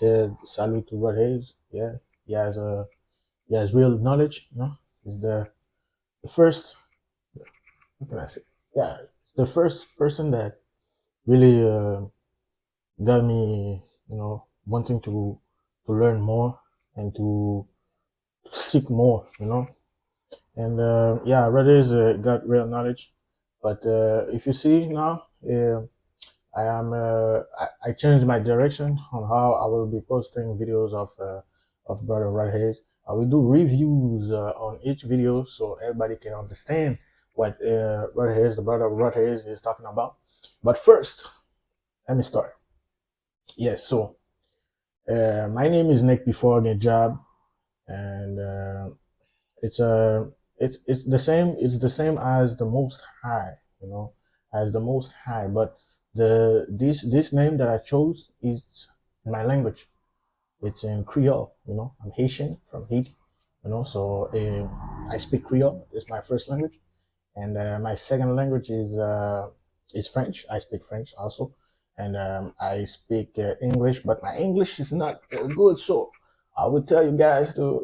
said salute to Rod Hayes. Yeah, he has real knowledge. He's the first. What can I say? Yeah, the first person that really got me, wanting to learn more and to seek more. And yeah, Rod Hayes got real knowledge. But if you see now, I changed my direction on how I will be posting videos of Brother Rod Hayes. I will do reviews on each video so everybody can understand what Rod Hayes, the brother of Rod Hayes, is talking about. But first, let me start. Yes, so my name is Negpifor Gindjab, and it's the same as the Most High, as the Most High. But this name that I chose is in my language. It's in Creole. I'm Haitian from Haiti. So I speak Creole. It's my first language, and my second language is French. I speak French also, and I speak English, but my English is not good. So I would tell you guys to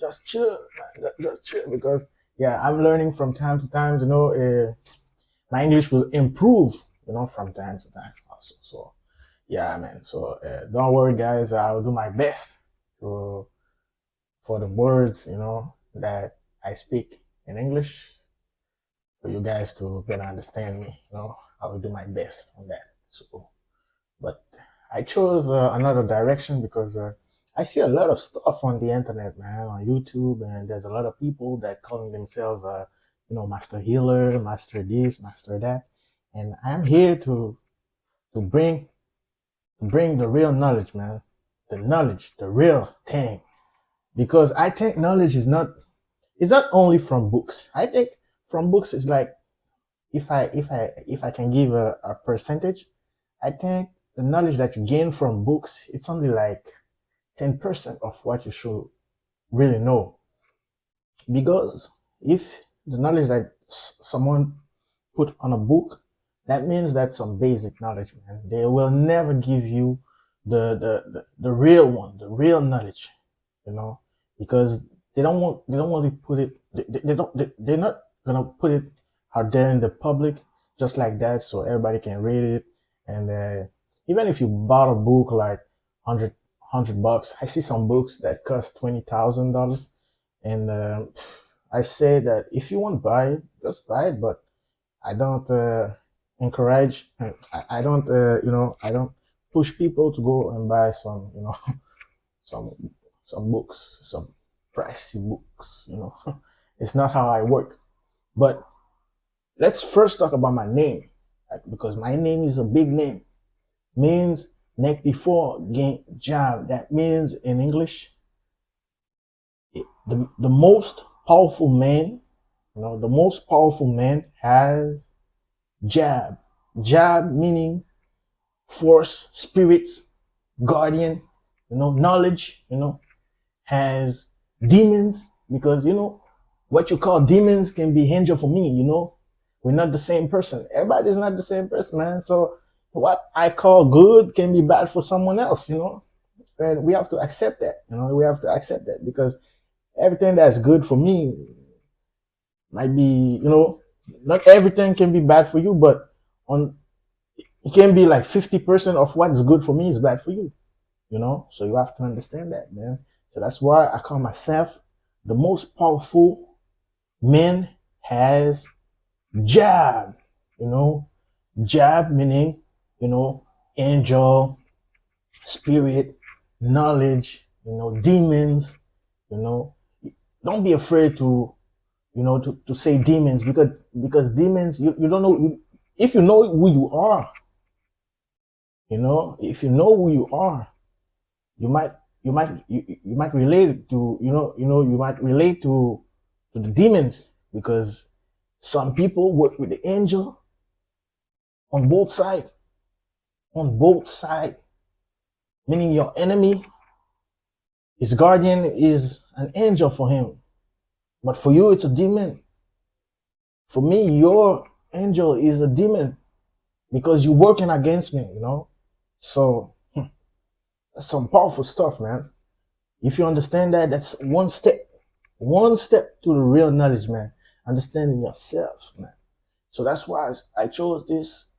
just chill, man, just chill, because yeah, I'm learning from time to time. My English will improve, from time to time also. So yeah, man. So don't worry, guys. I'll do my best to for the words, that I speak in English, for you guys to better understand me. I will do my best on that. So, but I chose another direction because I see a lot of stuff on the internet, man, on YouTube, and there's a lot of people that calling themselves, Master Healer, Master this, Master that, and I'm here to bring the real knowledge, man, the knowledge, the real thing, because I think knowledge is not only from books. I think from books is like, if I can give a percentage, I think the knowledge that you gain from books, it's only like 10% of what you should really know. Because if the knowledge that someone put on a book, that means that's some basic knowledge, man. They will never give you the real one, the real knowledge, because they don't want to put it. They're not gonna put it out there in the public just like that, so everybody can read it. And even if you bought a book like $100, I see some books that cost $20,000, and I say that if you want to buy it, just buy it. But I don't encourage. I don't I don't push people to go and buy some some books, some pricey books. It's not how I work. But let's first talk about my name, because my name is a big name. Means Negpifor Gindjab. That means in English, the most powerful man. The most powerful man has jab. Jab meaning force, spirits, guardian, knowledge, has demons, because what you call demons can be angel for me. We're not the same person. Everybody's not the same person, man. So what I call good can be bad for someone else, and we have to accept that. We have to accept that, because everything that's good for me might be, not everything can be bad for you, but it can be like 50% of what is good for me is bad for you, so you have to understand that, man. So that's why I call myself the most powerful man has jab. Jab meaning, angel, spirit, knowledge, demons. Don't be afraid to say demons, because demons, you don't know. If you know who you are, if you know who you are, you might relate to you might relate to the demons, because some people work with the angel on both sides. Meaning your enemy, his guardian is an angel for him, but for you it's a demon. For me, your angel is a demon, because you're working against me. So That's some powerful stuff, man. If you understand that, that's one step to the real knowledge, man. Understanding yourself, man. So that's why I chose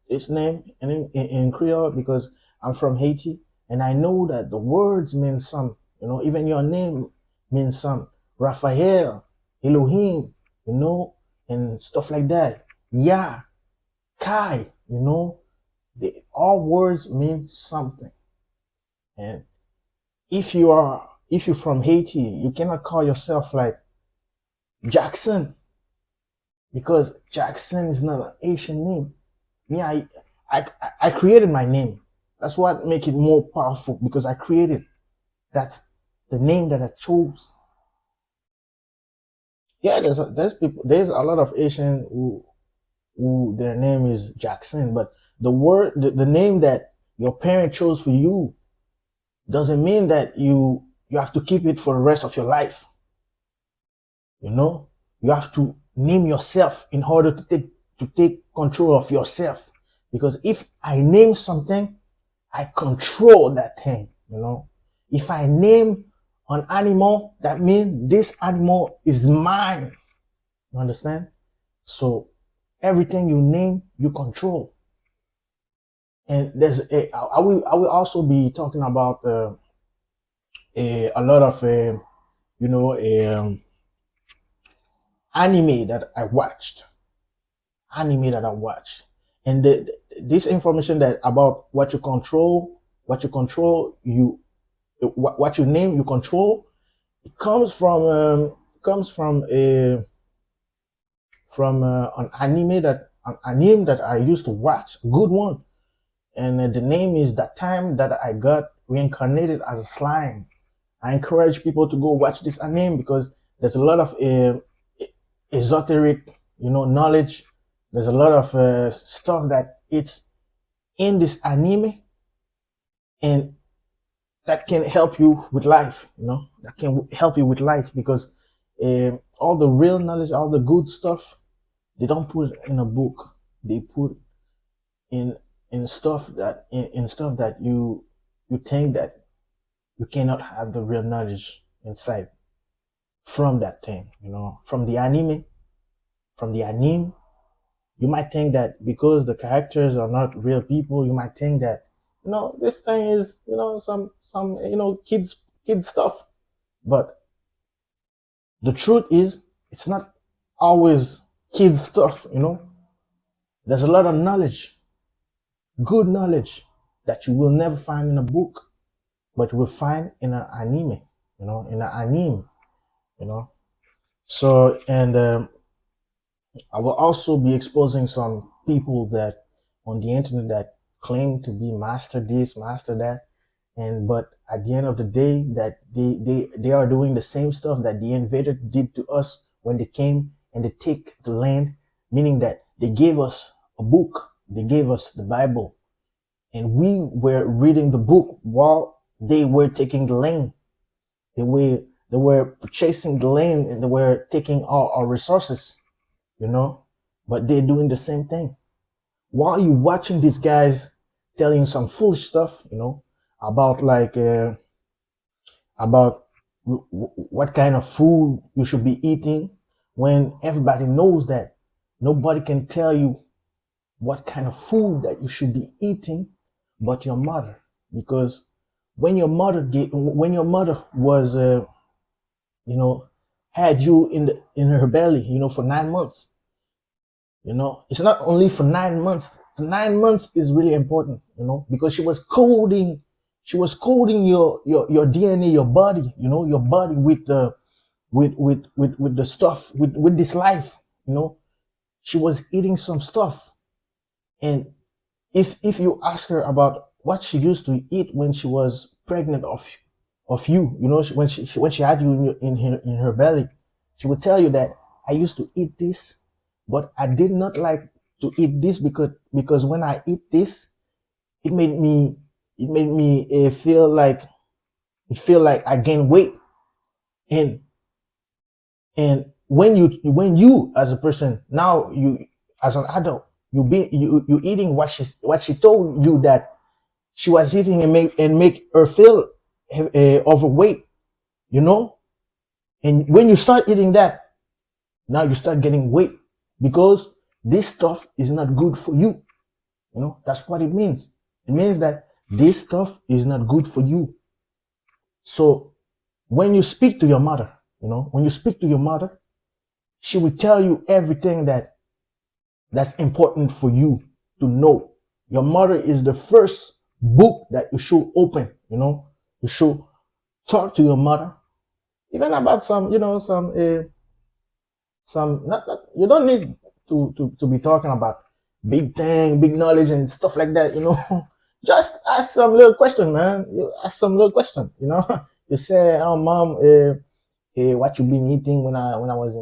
this name in Creole, because I'm from Haiti, and I know that the words mean something. Even your name means something. Raphael, Elohim, and stuff like that. Yeah, Kai, all words mean something. And if you're from Haiti, you cannot call yourself like Jackson, because Jackson is not an Asian name. Me, I created my name. That's what make it more powerful, because I created. That's the name that I chose. Yeah, there's a lot of Asian who their name is Jackson, but the name that your parent chose for you doesn't mean that you have to keep it for the rest of your life. You have to name yourself in order to take control of yourself. Because if I name something, I control that thing. If I name an animal, that means this animal is mine. You understand? So everything you name, you control. And I will also be talking about a lot of anime that I watched. And this information that about what you control, what you name, you control. It comes from an anime that I used to watch, a good one, and the name is That Time That I Got Reincarnated as a Slime. I encourage people to go watch this anime, because there's a lot of esoteric, knowledge. There's a lot of stuff that it's in this anime, and that can help you with life. That can help you with life, because all the real knowledge, all the good stuff, they don't put it in a book. They put in stuff that you think that you cannot have the real knowledge inside from that thing. From the anime, you might think that because the characters are not real people, you might think that this thing is some kids stuff. But the truth is, it's not always kids stuff. There's a lot of knowledge, good knowledge, that you will never find in a book, but you will find in an anime. So, and I will also be exposing some people that on the internet that claim to be master this, master that, but at the end of the day, that they are doing the same stuff that the invader did to us when they came and they take the land, meaning that they gave us a book, they gave us the Bible, and we were reading the book while they were taking the land. They were purchasing the land, and they were taking all our resources. But they're doing the same thing. While you watching these guys telling you some foolish stuff, about about what kind of food you should be eating, when everybody knows that nobody can tell you what kind of food that you should be eating but your mother. Because when your mother was had you in her belly, for 9 months. It's not only for 9 months. The 9 months is really important, because she was coding your DNA, your body, your body with the stuff, with this life. She was eating some stuff, and if you ask her about what she used to eat when she was pregnant of you, when she had you in her belly, she would tell you that I used to eat this, but I did not like to eat this because when I eat this, it made me feel like I gain weight. And when you as a person, now you as an adult, you eating what she told you that she was eating and make her feel overweight, you know. And when you start eating that, now you start getting weight because this stuff is not good for you. You know, that's what it means. It means that this stuff is not good for you. So when you speak to your mother, you know, when you speak to your mother, she will tell you everything that's important for you to know. Your mother is the first book that you should open, you know. You should talk to your mother, even about some, you know, some not you don't need to be talking about big thing, big knowledge and stuff like that, you know. Just ask some little question, man. You ask some little question, you know. You say, oh mom, what you been eating when I was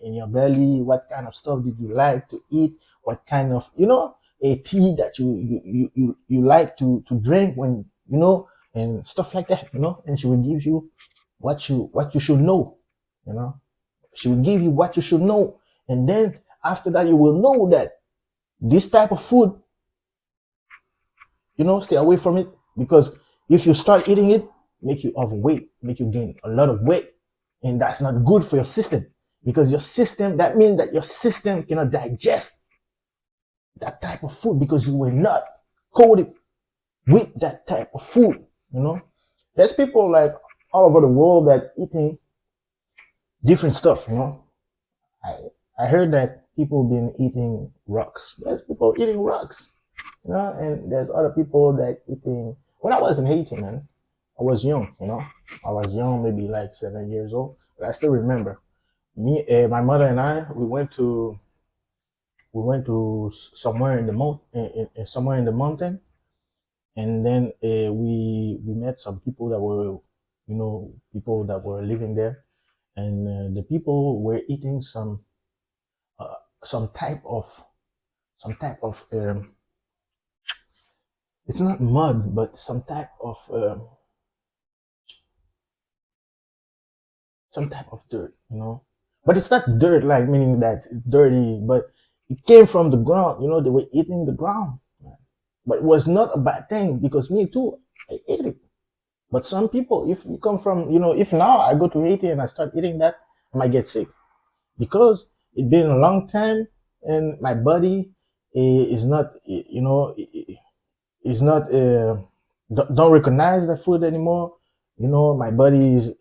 in your belly? What kind of stuff did you like to eat? What kind of, you know, a tea that you like to drink when, you know, and stuff like that, you know. And she will give you what you should know, you know. She will give you what you should know, and then after that you will know that this type of food, you know, stay away from it, because if you start eating it, make you overweight, make you gain a lot of weight, and that's not good for your system, because your system, that means that your system cannot digest that type of food because you were not coded with that type of food, you know. There's people like all over the world that eating different stuff, you know. I I heard that people been eating rocks. There's people eating rocks, you know, and there's other people that eating. When I was in Haiti, man, I was young, you know. I was young, maybe like 7 years old, but I still remember me, my mother and I. We went to somewhere in the somewhere in the mountain, and then we met some people that were, you know, people that were living there, and the people were eating uh, some type of some type of it's not mud, but some type of dirt, you know. But it's not dirt like meaning that it's dirty, but it came from the ground, you know. They were eating the ground, but it was not a bad thing because me too, I ate it. But some people, if you come from, you know, if now I go to Haiti and I start eating that, I might get sick because it's been a long time and my body is not, you know, is not don't recognize the food anymore. You know, my body is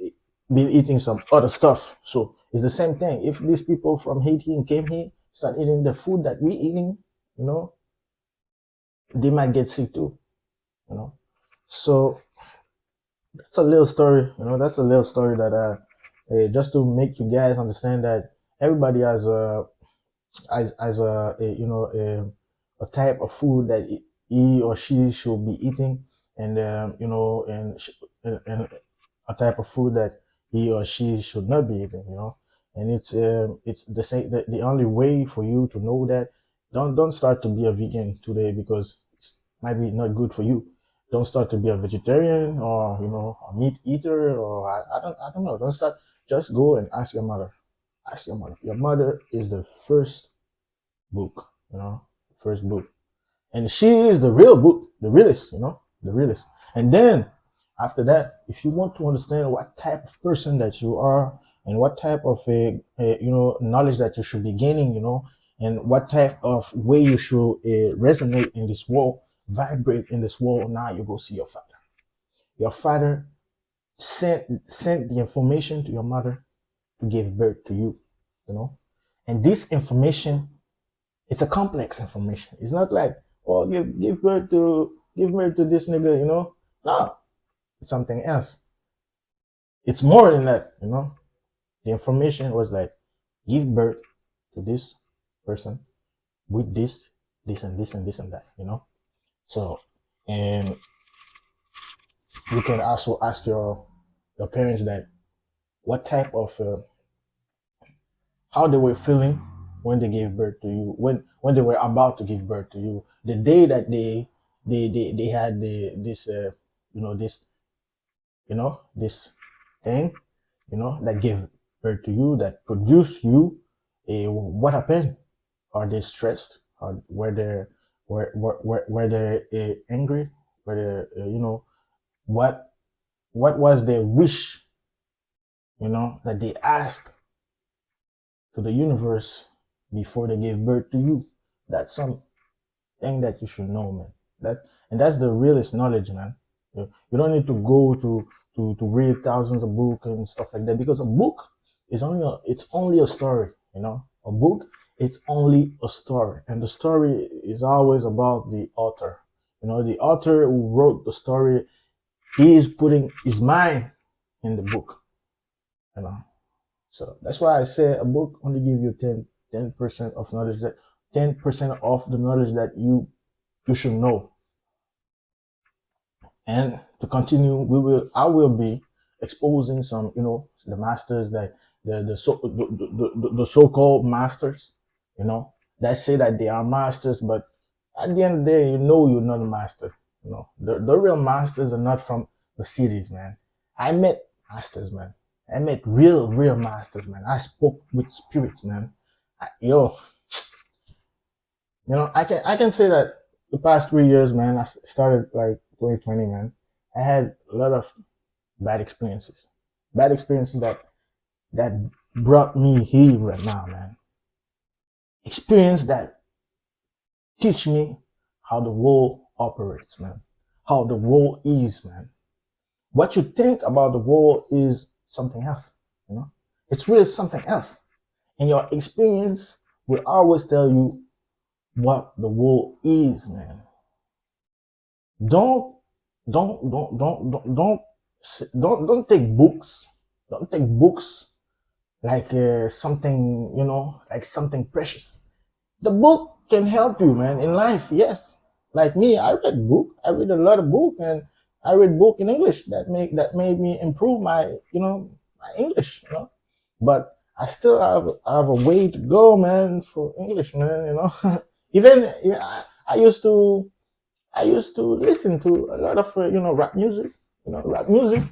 been eating some other stuff. So it's the same thing. If these people from Haiti and came here start eating the food that we eating, you know, they might get sick too. You know, so that's a little story. You know, that's a little story that just to make you guys understand that everybody has as a you know a type of food that he or she should be eating, and you know, and a type of food that he or she should not be eating, you know. And it's the same, the only way for you to know that, don't start to be a vegan today because it might be not good for you. Don't start to be a vegetarian or, you know, a meat eater, or I don't know. Don't start. Just go and ask your mother. Ask your mother. Your mother is the first book, you know, first book. And she is the real book, the realist, you know, the realist. And then after that, if you want to understand what type of person that you are and what type of you know, knowledge that you should be gaining, you know, and what type of way you should resonate in this world, vibrate in this world, now you go see your father. Your father sent the information to your mother to give birth to you, you know. And this information, it's a complex information. It's not like, oh, give birth to this nigga, you know. No, it's something else. It's more than that, you know. The information was like, give birth to this person with this and this and this and that, you know. So, and you can also ask your parents that what type of how they were feeling when they gave birth to you, when they were about to give birth to you, the day that they had this you know, this, you know, this thing, you know, that gave birth to you, that produced you. What happened? Are they stressed? Or were they angry? whether what was their wish, that they asked to the universe before they gave birth to you. That's something that you should know, man. That's the realest knowledge, man. You don't need to go to read thousands of books and stuff like that, because a book is it's only a story. A book, it's only a story, and the story is always about the author. The author who wrote the story, he is putting his mind in the book. So that's why I say a book only give you 10% of knowledge, that 10% of the knowledge that you should know. And to continue, I will be exposing some, the masters, that the so-called masters, that say that they are masters, but at the end of the day, you're not a master. The real masters are not from the cities, man. I met masters, man. I met real masters, man. I spoke with spirits, man. I can say that the past 3 years, man, I started like 2020, man. I had a lot of bad experiences that brought me here right now, man. Experience that teach me how the world operates, man. How the world is, man. What you think about the world is something else, It's really something else. And your experience will always tell you what the world is, man. Don't take books. Don't take books like something, like something precious. The book can help you, man, in life. Yes, like me, I read a lot of book, and I read book in English that made me improve my my English. But I still have a way to go, man, for English, man. Even I used to listen to a lot of rap music. Rap music.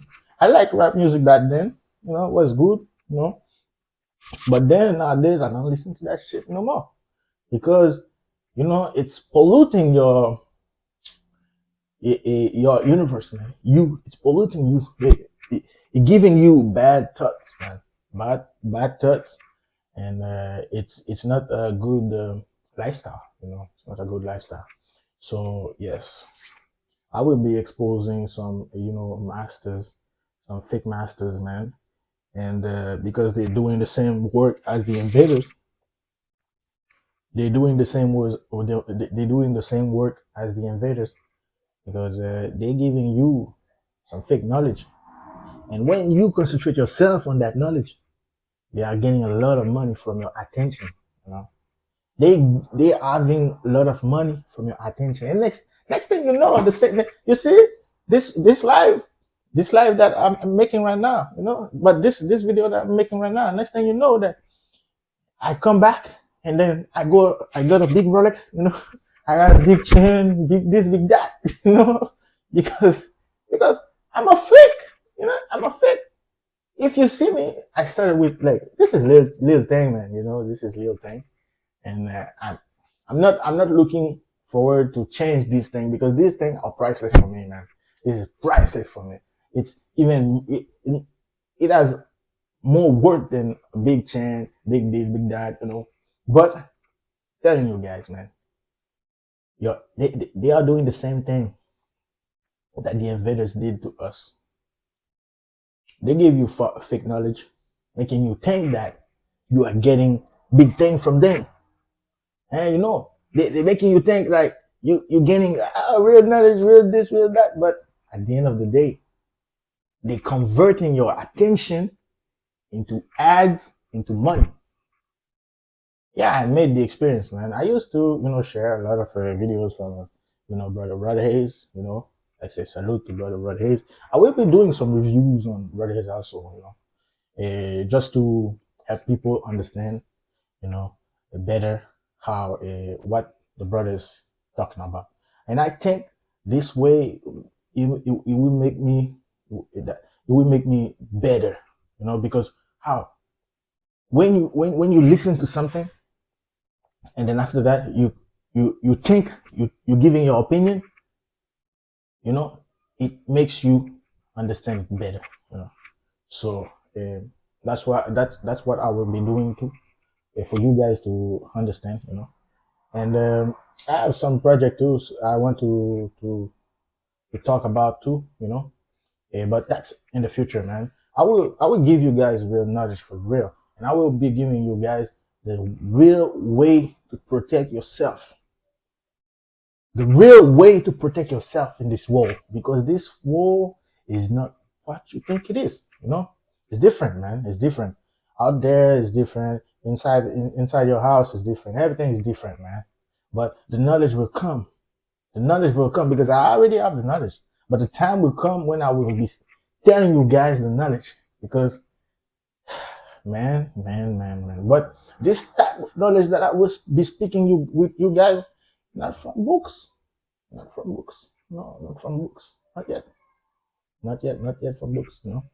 I like rap music back then. It was good. But then nowadays I don't listen to that shit no more, because it's polluting your universe, man. It's polluting you. It's giving you bad thoughts, man. Bad thoughts, and it's not a good lifestyle. It's not a good lifestyle. So yes, I will be exposing some masters, some fake masters, man, and because they're doing the same work as the invaders. They're doing the same work, or they're doing the same work as the invaders, because they're giving you some fake knowledge. And when you concentrate yourself on that knowledge, they are getting a lot of money from your attention. They are having a lot of money from your attention. And next thing you know, you see this live that I'm making right now, but this video that I'm making right now, next thing you know, that I come back, and then I got a big Rolex, I got a big chain, big this, big that, because I'm a fake, I'm a fake. If you see me, I started with like, this is little thing, man, this is little thing. And I'm not looking forward to change this thing, because these things are priceless for me, man. This is priceless for me. It's even, it has more worth than a big chain, big this, big that, But telling you guys, man, they are doing the same thing that the invaders did to us. They give you fake knowledge, making you think that you are getting big thing from them. And they're making you think like you're getting real knowledge, real this, real that. But at the end of the day, they're converting your attention into ads, into money. Yeah, I made the experience, man. I used to, share a lot of videos from, Brother Hayes. I say salute to Brother Hayes. I will be doing some reviews on Brother Hayes also, just to help people understand, better how what the brother is talking about. And I think this way it will make me better, because how when you listen to something, and then after that you think you're giving your opinion, You know, it makes you understand better. You know, so that's what I will be doing too, for you guys to understand. You know, and I have some project too I want to talk about too. You know, but that's in the future, man. I will give you guys real knowledge for real, and I will be giving you guys the real way to protect yourself, the real way to protect yourself in this world, because this world is not what you think it is. You know, it's different, man. It's different. Out there is different. Inside your house is different. Everything is different, man. But the knowledge will come. The knowledge will come because I already have the knowledge. But the time will come when I will be telling you guys the knowledge. Because man. But this type of knowledge that I will be speaking with you guys, not from books. Not from books. No, not from books. Not yet. Not yet from books, you know.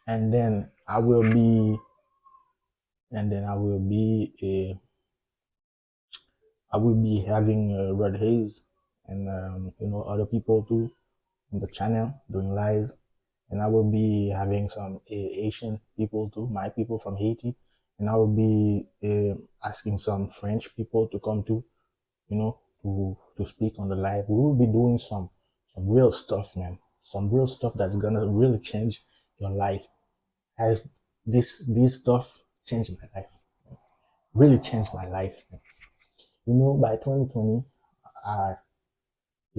And then I will be and then I will be having Red Haze and other people too on the channel doing lives, and I will be having some Asian people too, my people from Haiti, and I will be asking some French people to come too, to speak on the live. We will be doing some real stuff, man. Some real stuff that's gonna really change your life. As this stuff changed my life, really changed my life. By 2020, I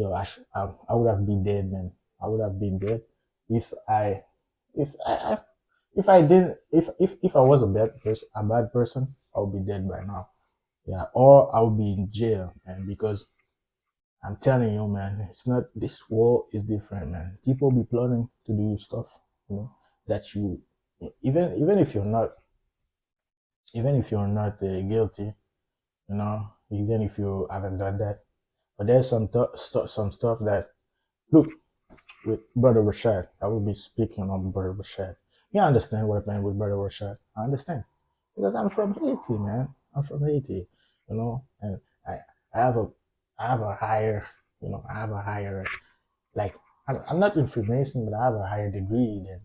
I would have been dead, man. I would have been dead if I if I if I didn't if I was a bad person, I would be dead by now. Yeah, or I would be in jail, man, because I'm telling you, man, it's not, this world is different, man. People be plotting to do stuff, that you, even if you're not, guilty, even if you haven't done that, but there's some stuff that, look, with Brother Rashad, I will be speaking on Brother Rashad. You understand what I meant with Brother Rashad? I understand because I'm from Haiti, man. I'm from Haiti, and I, I have a, I have a higher, I have a higher, like, I'm not in Freemason, but I have a higher degree than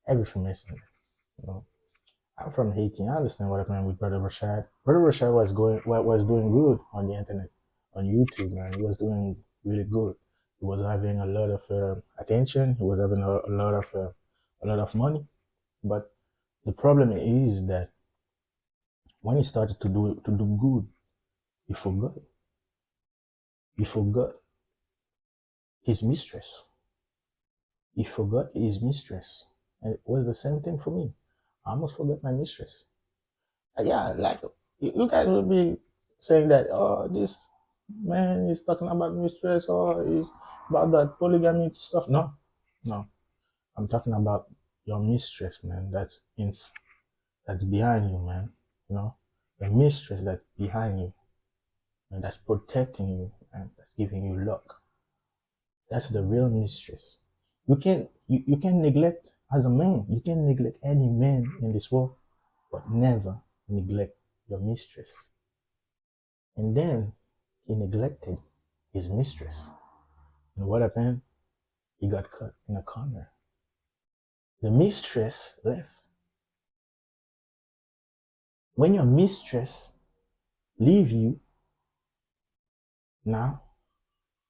every Freemason, you know. I'm from Haiti. I understand what happened with Brother Rashad. Brother Rashad was doing good on the internet, on YouTube, man. He was doing really good. He was having a lot of attention. He was having a lot of money. But the problem is that when he started to do good, he forgot. He forgot his mistress. He forgot his mistress, and it was the same thing for me. I almost forgot my mistress. Yeah, like you guys will be saying that, oh, this man is talking about mistress, or is about that polygamy stuff. No, no, I'm talking about your mistress, man. That's behind you, man. You know, the mistress that's behind you, and that's protecting you, and that's giving you luck. That's the real mistress. You can neglect, as a man. You can neglect any man in this world, but never neglect your mistress. And then he neglected his mistress. And what happened? He got caught in a corner. The mistress left. When your mistress leave you, now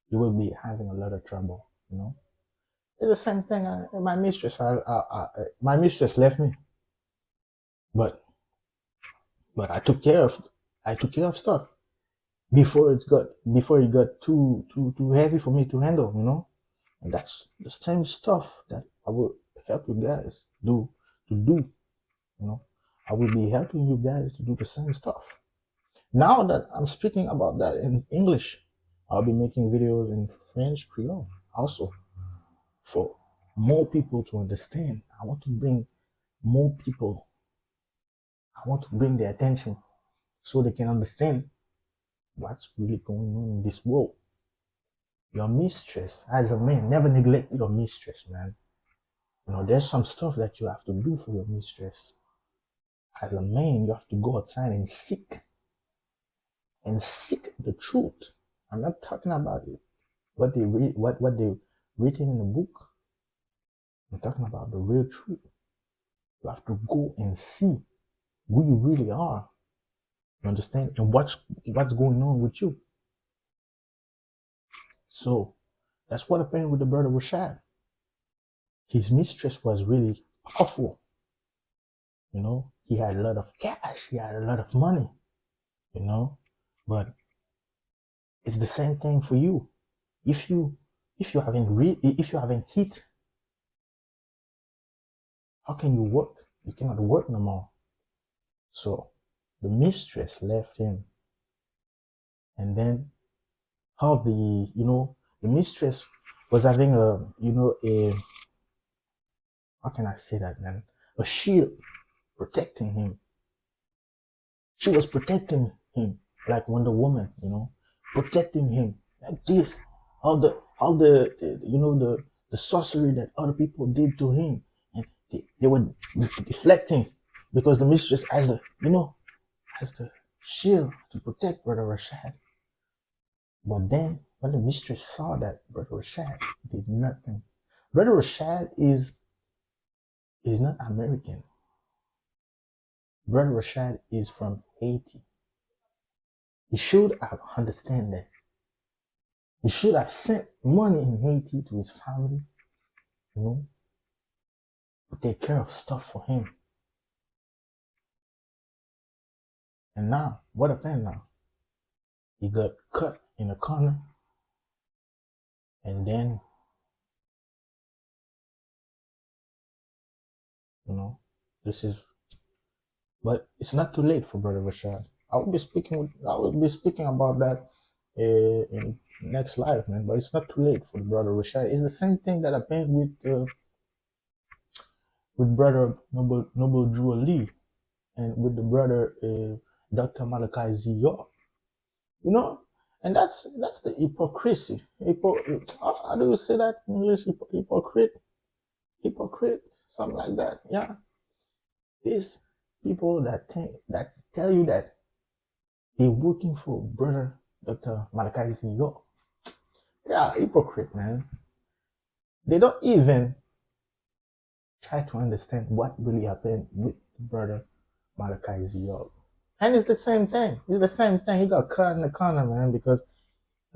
you will be having a lot of trouble. It's the same thing. My mistress left me, but I took care of stuff before it got too heavy for me to handle. And that's the same stuff that I will help you guys do. I will be helping you guys to do the same stuff. Now that I'm speaking about that in English, I'll be making videos in French, Creole also, for more people to understand. I want to bring more people. I want to bring their attention so they can understand what's really going on in this world. Your mistress, as a man, never neglect your mistress, man. There's some stuff that you have to do for your mistress. As a man, you have to go outside and seek the truth. I'm not talking about it. What they read, what they written in the book. I'm talking about the real truth. You have to go and see who you really are. You understand? And what's going on with you. So that's what happened with the brother Rashad. His mistress was really powerful. You know, he had a lot of cash, he had a lot of money, you know, but it's the same thing for you. If you haven't hit, how can you work? You cannot work no more. So the mistress left him, and then how the mistress was having a how can I say that, man? A shield protecting him. She was protecting him like Wonder Woman, protecting him like this. All the sorcery that other people did to him, and they were deflecting because the mistress has the shield to protect Brother Rashad. But then when the mistress saw that Brother Rashad did nothing, Brother Rashad is not American. Brother Rashad is from Haiti. He should have understand that. He should have sent money in Haiti to his family, to take care of stuff for him. And now, what happened now? He got cut in a corner, and then, but it's not too late for Brother Rashad. I will be speaking about that in next live, man. But it's not too late for the Brother Rashad. It's the same thing that happened with Brother Noble Drew Lee and with the brother Dr. Malachi Z. York. And that's the hypocrisy. How do you say that in English? Hypocrite, something like that. Yeah, these people that tell you that they're working for brother Dr. Malachi Z. York, they are hypocrite, man. They don't even try to understand what really happened with brother Malachi Z. York. And it's the same thing. He got cut in the corner, man, because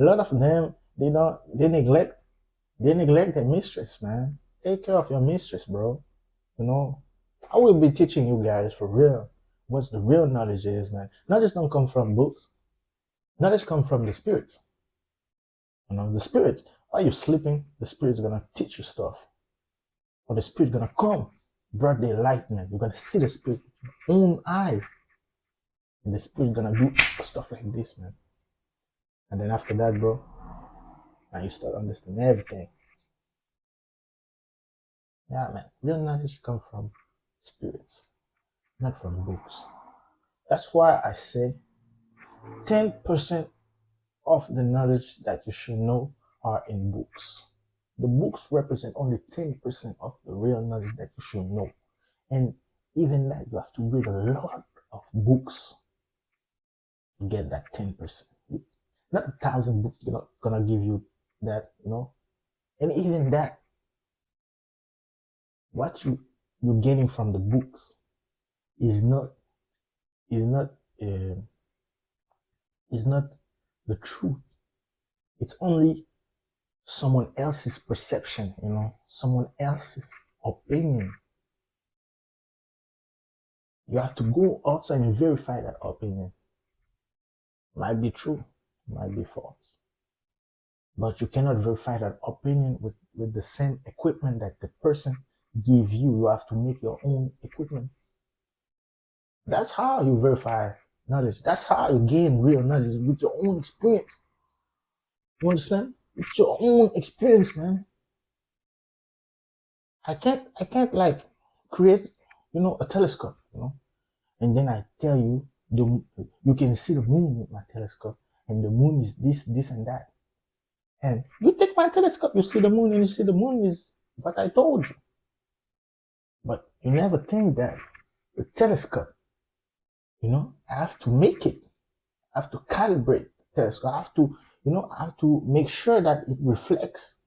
a lot of them, they neglect their mistress, man. Take care of your mistress, bro. I will be teaching you guys for real what the real knowledge is, man. Knowledge don't come from books. Knowledge comes from the spirits. The spirits, while you're sleeping, the spirit's gonna teach you stuff. Or the spirit's gonna come, broad daylight, man. You're gonna see the spirit with your own eyes. And the spirit's gonna do stuff like this, man. And then after that, bro, now you start understanding everything. Yeah, man. Real knowledge comes from spirits, not from books. That's why I say 10% of the knowledge that you should know are in books. The books represent only 10% of the real knowledge that you should know. And even that, you have to read a lot of books to get that 10%. Not 1,000 books gonna give you that, And even that, what you're getting from the books is not the truth. It's only someone else's perception, someone else's opinion. You have to go outside and verify that opinion. Might be true, might be false. But you cannot verify that opinion with the same equipment that the person gave you. You have to make your own equipment. That's how you verify knowledge. That's how you gain real knowledge, with your own experience. You understand? With your own experience, man. I can't like create, a telescope, and then I tell you you can see the moon with my telescope, and the moon is this and that. And you take my telescope, you see the moon, and you see the moon is what I told you. But you never think that the telescope, I have to make it. I have to calibrate the telescope. I have to, I have to make sure that it reflects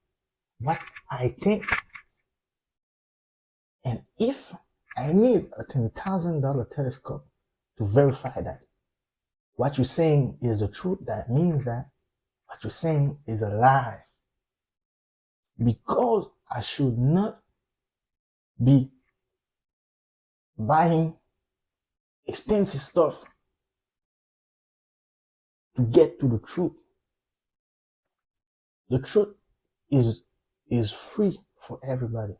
what I think. And if I need a $10,000 telescope to verify that what you're saying is the truth, that means that what you're saying is a lie. Because I should not be buying expensive stuff to get to the truth. The truth is free for everybody.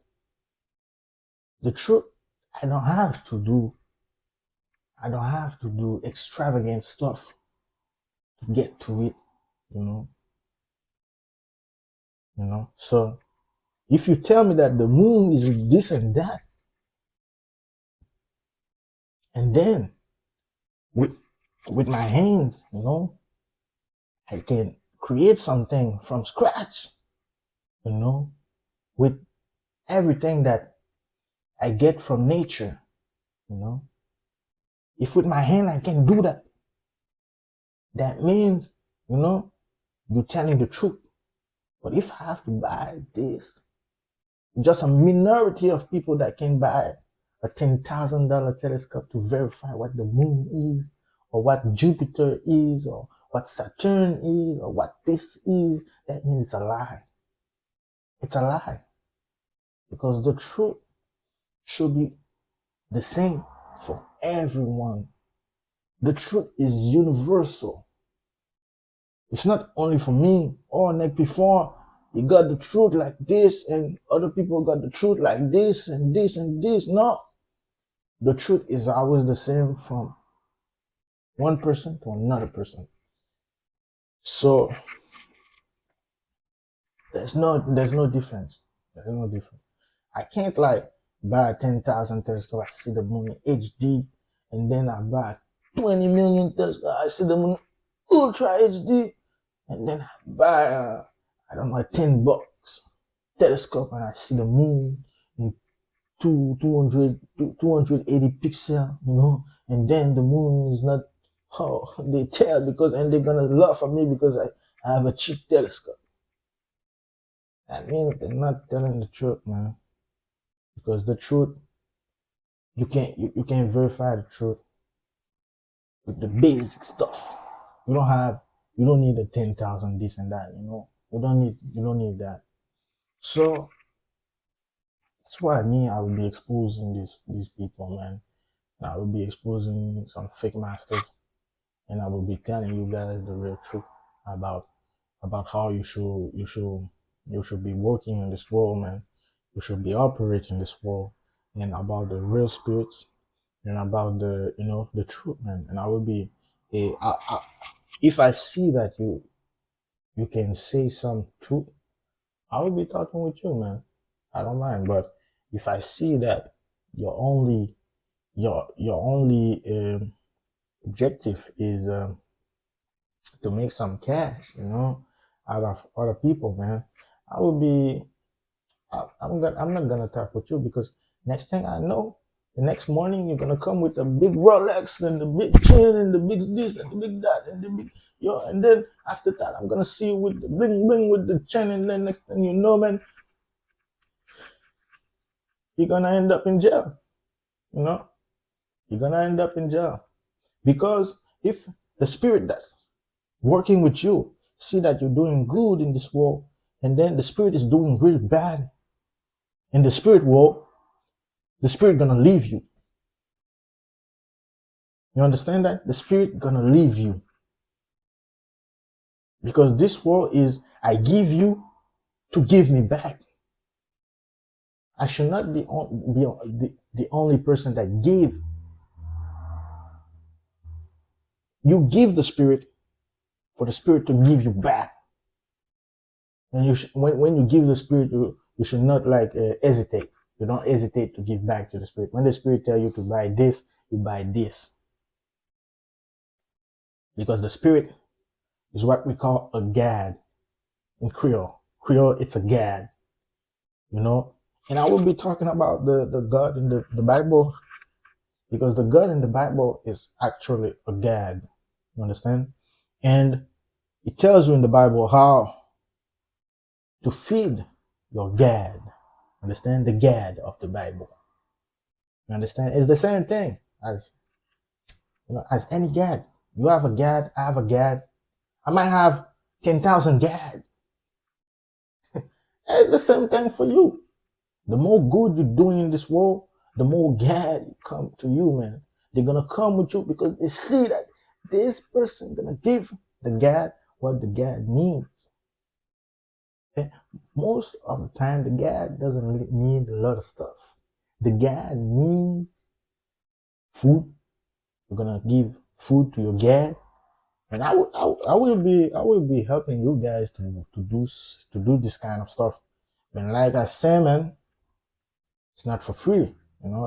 The truth, I don't have to do extravagant stuff to get to it, you know. So if you tell me that the moon is this and that, and then with my hands, I can create something from scratch, with everything that I get from nature, If with my hand I can do that, that means, you're telling the truth. But if I have to buy this, just a minority of people that can buy a $10,000 telescope to verify what the moon is, or what Jupiter is, or what Saturn is, or what this is, that means it's a lie. It's a lie. Because the truth should be the same for everyone. The truth is universal. It's not only for me or Negpifor. You got the truth like this, and other people got the truth like this and this and this. No. The truth is always the same from one person to another person. So there's no difference. There's no difference. I can't buy a 10,000 telescope, I see the moon in HD, and then I buy 20 million telescope, I see the moon Ultra HD, and then I buy a $10 telescope and I see the moon in 280 pixels, and then the moon is not how they tell, and they're gonna laugh at me because I have a cheap telescope. That means they're not telling the truth, man. Because the truth, you can't verify the truth with the basic stuff. You don't need a 10,000 this and that, You don't need that. So that's why I will be exposing these people, man. I will be exposing some fake masters, and I will be telling you guys the real truth about how you should be working in this world, man. You should be operating this world, and about the real spirits, and about the truth, man. And I will be if I see that you can say some truth, I will be talking with you, man. I don't mind. But if I see that your only objective is to make some cash, out of other people, man, I will be. I'm not gonna talk with you, because next thing I know, the next morning you're gonna come with a big Rolex and the big chain and the big this and the big that and the big and then after that I'm gonna see you with the bling bling with the chain, and then next thing you know, man, you're gonna end up in jail. You're gonna end up in jail, because if the spirit that's working with you see that you're doing good in this world, and then the spirit is doing really bad in the spirit world, the spirit gonna leave you. You understand that? The spirit gonna leave you, because this world is, I give you to give me back. I should not be the only person that give. You give the spirit for the spirit to give you back. And when you give the spirit, you should not hesitate. You don't hesitate to give back to the spirit. When the spirit tell you to buy this, you buy this. Because the spirit is what we call a God in Creole. Creole, it's a God. And I will be talking about the God in the Bible, because the God in the Bible is actually a God. You understand? And it tells you in the Bible how to feed your Gad. Understand? The Gad of the Bible. You understand? It's the same thing as, as any Gad. You have a Gad, I have a Gad. I might have 10,000 Gad. It's the same thing for you. The more good you're doing in this world, the more Gad come to you, man. They're gonna come with you because they see that this person gonna give the Gad what the Gad needs. Okay? Most of the time, the Gad doesn't really need a lot of stuff. The Gad needs food. You're gonna give food to your Gad, and I will be helping you guys to do this kind of stuff. And like I say, man, it's not for free.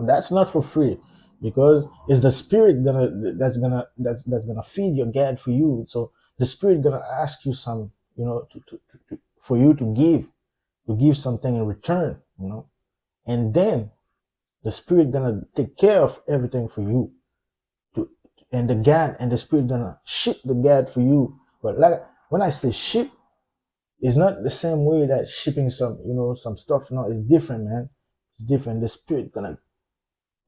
That's not for free, because it's the spirit that's gonna feed your Gad for you. So the spirit gonna ask you some, for you to give something in return, and then the spirit gonna take care of everything for you. And the Gad and the spirit gonna ship the Gad for you. But like when I say ship, it's not the same way that shipping some stuff. No, it's different, man. It's different. The spirit gonna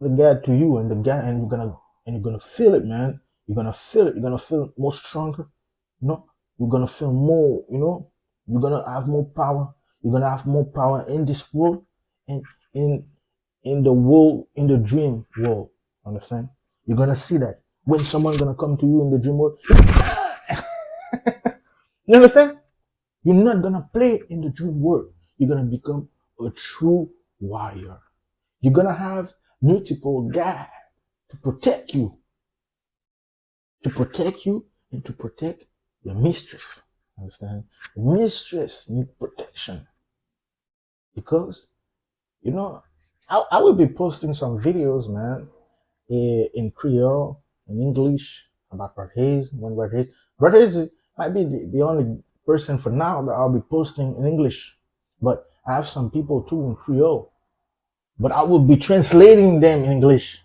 the Gad to you, and you're gonna feel it, man. You're gonna feel it. You're gonna feel more stronger. You're gonna feel more. You're gonna have more power. You're gonna have more power in this world, and in the world, in the dream world. Understand? You're gonna see that when someone's gonna come to you in the dream world. You understand? You're not gonna play in the dream world. You're gonna become a true warrior. You're gonna have multiple guys to protect you, and to protect your mistress. Understand? The mistress needs protection, because I will be posting some videos, man, in Creole, in English, about Barthez. Barthez might be the only person for now that I'll be posting in English, but I have some people too in Creole. But I will be translating them in English,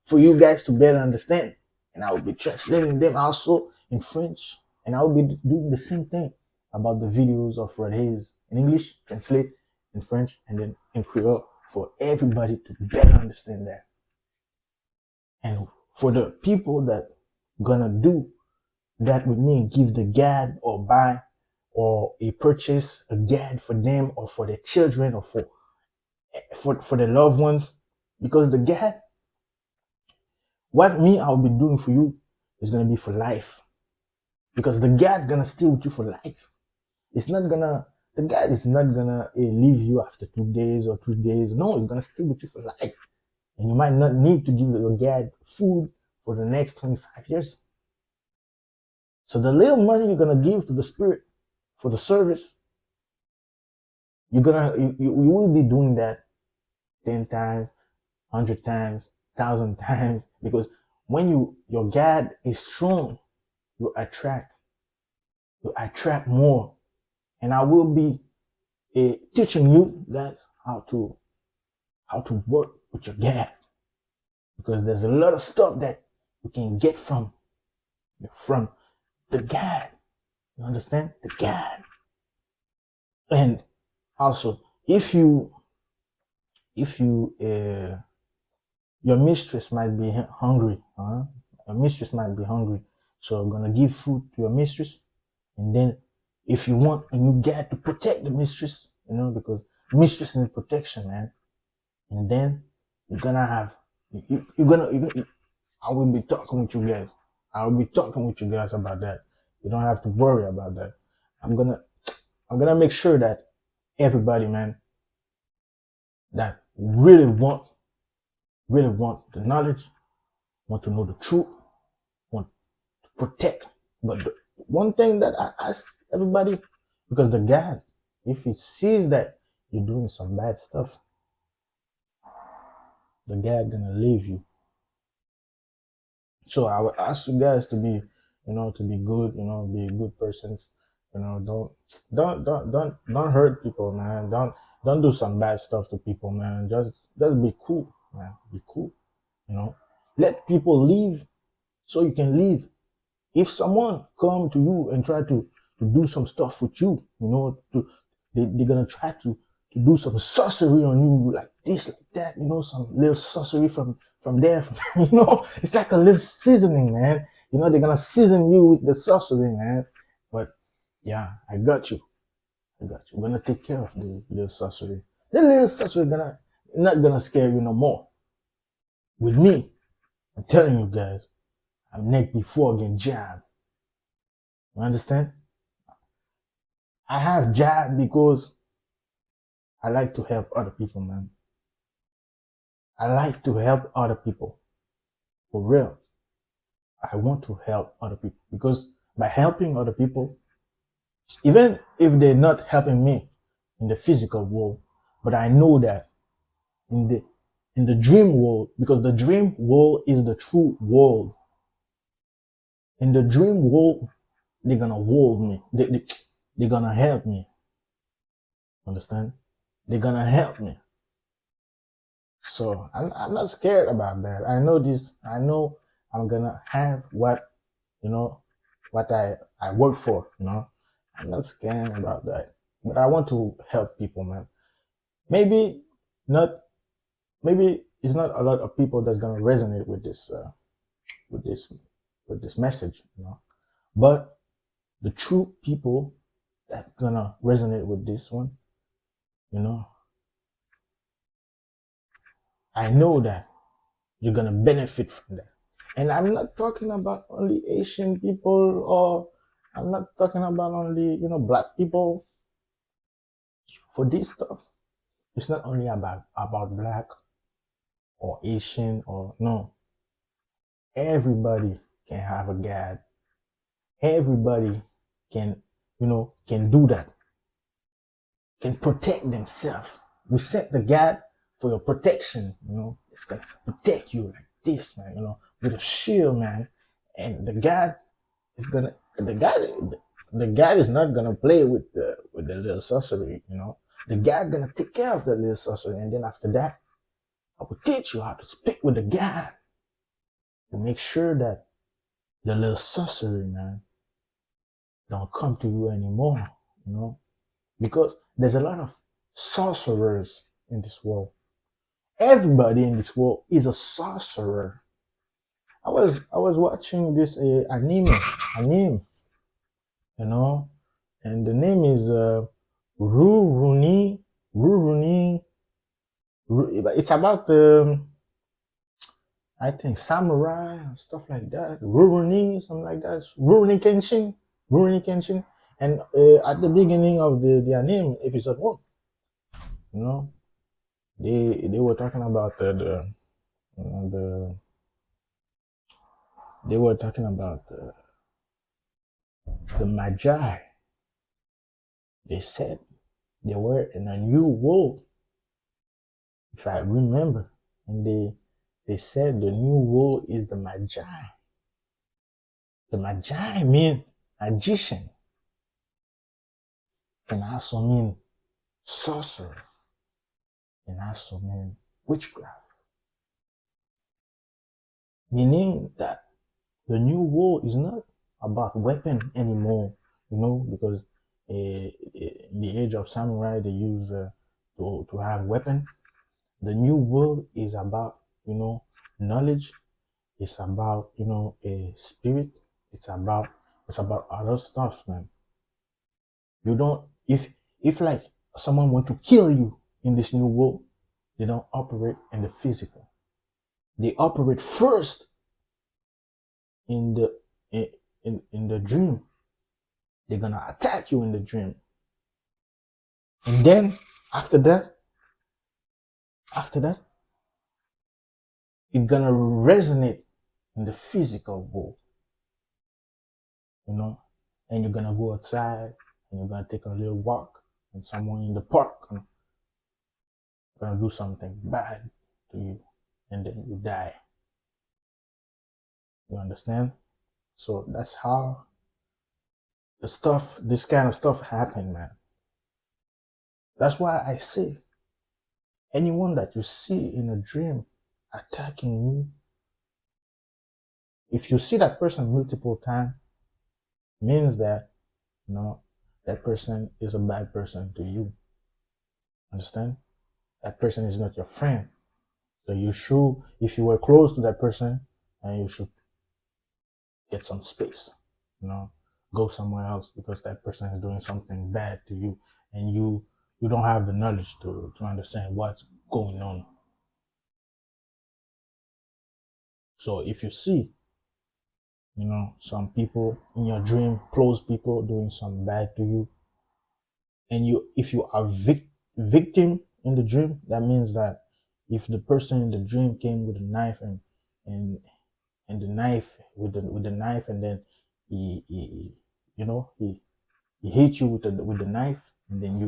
for you guys to better understand. And I will be translating them also in French. And I will be doing the same thing about the videos of Barthez in English, translate in French, and then in Creole, for everybody to better understand that. And for the people that gonna do that with me, give the Gad or buy or a purchase a Gad for them or for their children or for their loved ones, because the Gad, what I'll be doing for you is gonna be for life, because the Gad gonna stay with you for life. The Gad is not gonna leave you after 2 days or 3 days. No, it's gonna stay with you for life. And you might not need to give your Gad food for the next 25 years. So the little money you're gonna give to the spirit for the service, you will be doing that 10 times, 100 times, 1,000 times, because when your Gad is strong, you attract more. And I will be teaching you guys how to work with your Gad, because there's a lot of stuff that you can get from the Gad. You understand? The Gad. And also, if your mistress might be hungry, your mistress might be hungry, so I'm gonna give food to your mistress. And then if you want a new Gad to protect the mistress, because mistress needs protection, man. And then you're gonna have I will be talking with you guys. I will be talking with you guys about that. You don't have to worry about that. I'm gonna make sure that everybody, man, that really want the knowledge, want to know the truth, want to protect. But the one thing that I ask everybody, because the Gad, if he sees that you're doing some bad stuff, the Gad gonna leave you. So I would ask you guys to be, to be good, be good persons. Don't hurt people, man. Don't do some bad stuff to people, man. Just be cool, man. Be cool. Let people live so you can live. If someone come to you and try to do some stuff with you, they're gonna try to do some sorcery on you, like this, like that, some little sorcery from there, it's like a little seasoning, man. They're gonna season you with the sorcery, man. But yeah, I got you. We're gonna take care of the little sorcery. The little sorcery not gonna scare you no more. With me, I'm telling you guys, I'm Negpifor Gindjab. You understand? I have jab because I like to help other people, man. I like to help other people. For real. I want to help other people because by helping other people, even if they're not helping me in the physical world, but I know that in the dream world, because the dream world is the true world. In the dream world, they're gonna hold me. They're gonna help me. Understand? They're gonna help me. So I'm not scared about that. I know this. I know I'm gonna have what I work for. I'm not scared about that. But I want to help people, man. Maybe not. Maybe it's not a lot of people that's gonna resonate with with this, with this message. But the true people that gonna resonate with this one, you know, I know that you're gonna benefit from that. And I'm not talking about only Asian people, or I'm not talking about only, black people. For this stuff, it's not only about black or Asian, or no. Everybody can have a God. Everybody can, can do that. Can protect themselves. We set the God for your protection, it's gonna protect you like this, man, with a shield, man. And the God is not gonna play with the little sorcery, The God gonna take care of the little sorcery, and then after that, I will teach you how to speak with the God to make sure that the little sorcery, man, don't come to you anymore, because there's a lot of sorcerers in this world. Everybody in this world is a sorcerer. I was watching this anime, and the name is Ruruni Ruruni. It's about I think samurai and stuff like that. Ruruni, something like that. It's Ruruni Kenshin. And at the beginning of the anime episode 1, you know, they were talking about the they were talking about the magi. They said they were in a new world, if I remember, and they said the new world is the magi. The magi mean magician, can also mean sorcerer, can also mean witchcraft, meaning that the new world is not about weapon anymore, because in the age of samurai they use to have weapon. The new world is about knowledge. It's about a spirit. It's about other stuff, man. You don't if like someone want to kill you in this new world, they don't operate in the physical. They operate first in the in the dream. They're gonna attack you in the dream, and then after that it's gonna resonate in the physical world, and you're gonna go outside and you're gonna take a little walk, and someone in the park gonna do something bad to you, and then you die. You understand? So that's how this kind of stuff happen, man. That's why I say anyone that you see in a dream attacking you, If you see that person multiple times, means that, you know, that person is a bad person to you. Understand? That person is not your friend. So you should, if you were close to that person, and you should get some space, you know, go somewhere else, because that person is doing something bad to you, and you don't have the knowledge to understand what's going on. So if you see, you know, some people in your dream, close people doing some bad to you, and if you are victim in the dream, that means that if the person in the dream came with a knife, and and the knife, with the knife, and then he you know, he hit you with the knife, and then